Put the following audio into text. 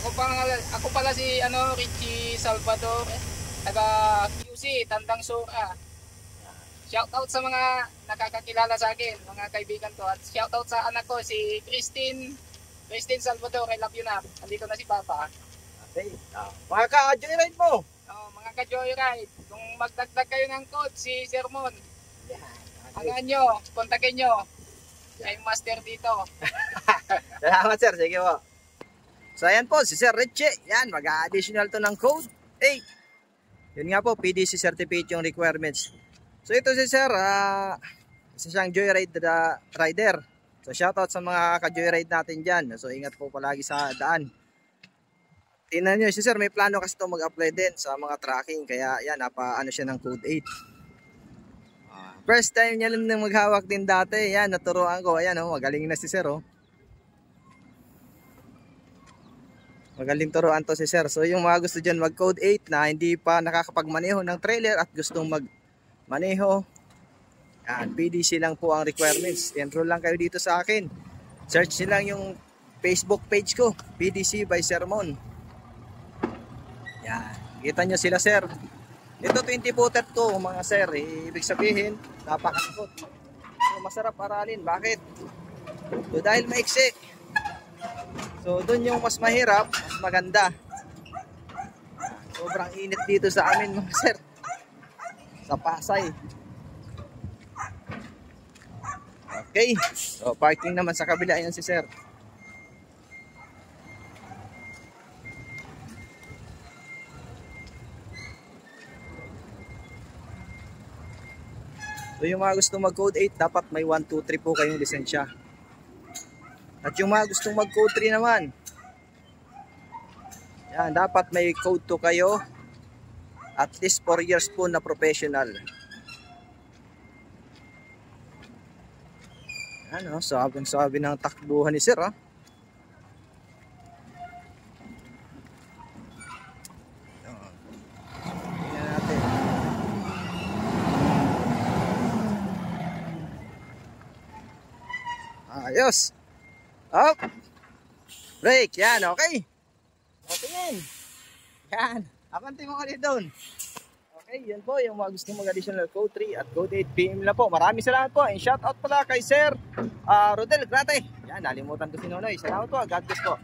Ako pala si Richie Salvador, taga QC, Tandang Sora. Shoutout sa mga nakakakilala sa akin, mga kaibigan ko. At shoutout sa anak ko, si Christine Salvador. I love you na. Andito na si Papa. Okay. Mga ka-joyride mo. Mga ka-joyride, kung magdagdag kayo ng code, si Sermon. Hangaan nyo, kontakin nyo. Siya yung master dito. Salamat sir, sige po. So ayan po, si Sir Richie. Yan, mag-additional to ng code 8. Yun nga po, PDC certificate yung requirements. So ito si Sir, isa siyang joyride rider. So shoutout sa mga ka-joyride natin dyan. So ingat po palagi sa daan. Tingnan nyo si Sir, may plano kasi ito mag-apply din sa mga tracking. Kaya yan, napaano siya ng code 8. First time niya lang maghawak din dati. Yan, naturuan ko. Ayan, magaling na si Sir. Magaling turuan to si Sir. So yung mga gusto dyan mag code 8 na hindi pa nakakapagmaneho ng trailer at gustong magmaneho, yan, PDC lang po ang requirements. Enroll lang kayo dito sa akin. Search nyo lang yung Facebook page ko, PDC by Sermon. Yan, kita nyo sila Sir. Ito 20 footer ko mga Sir. Ibig sabihin napakasipot. So, masarap aralin. Bakit? So dahil maiksi. So doon yung mas mahirap, mas maganda. Sobrang init dito sa amin mga Sir. Sa Pasay. Okay. So parking naman sa kabila, yan si Sir. So yung mga gusto mag code 8, dapat may 1, 2, 3 po kayong lisensya. At yung mga gustong mag code 3 naman, yan, dapat may code 2 kayo. At least 4 years po na professional. Ano, sabi ng takbuhan ni Sir, ha? Tingnan natin. Ayos. Up. Break. Yan, okay. Okay yan. Yan. Abante mo ulit doon. Okay, yan po yung mga gusto mag-additional code 3 at code 8 PM lang po. Maraming salamat po. And shout out pala kay Sir Rodel Grate. Yan, nalimutan ko si Nonoy. Salamat po. God bless po.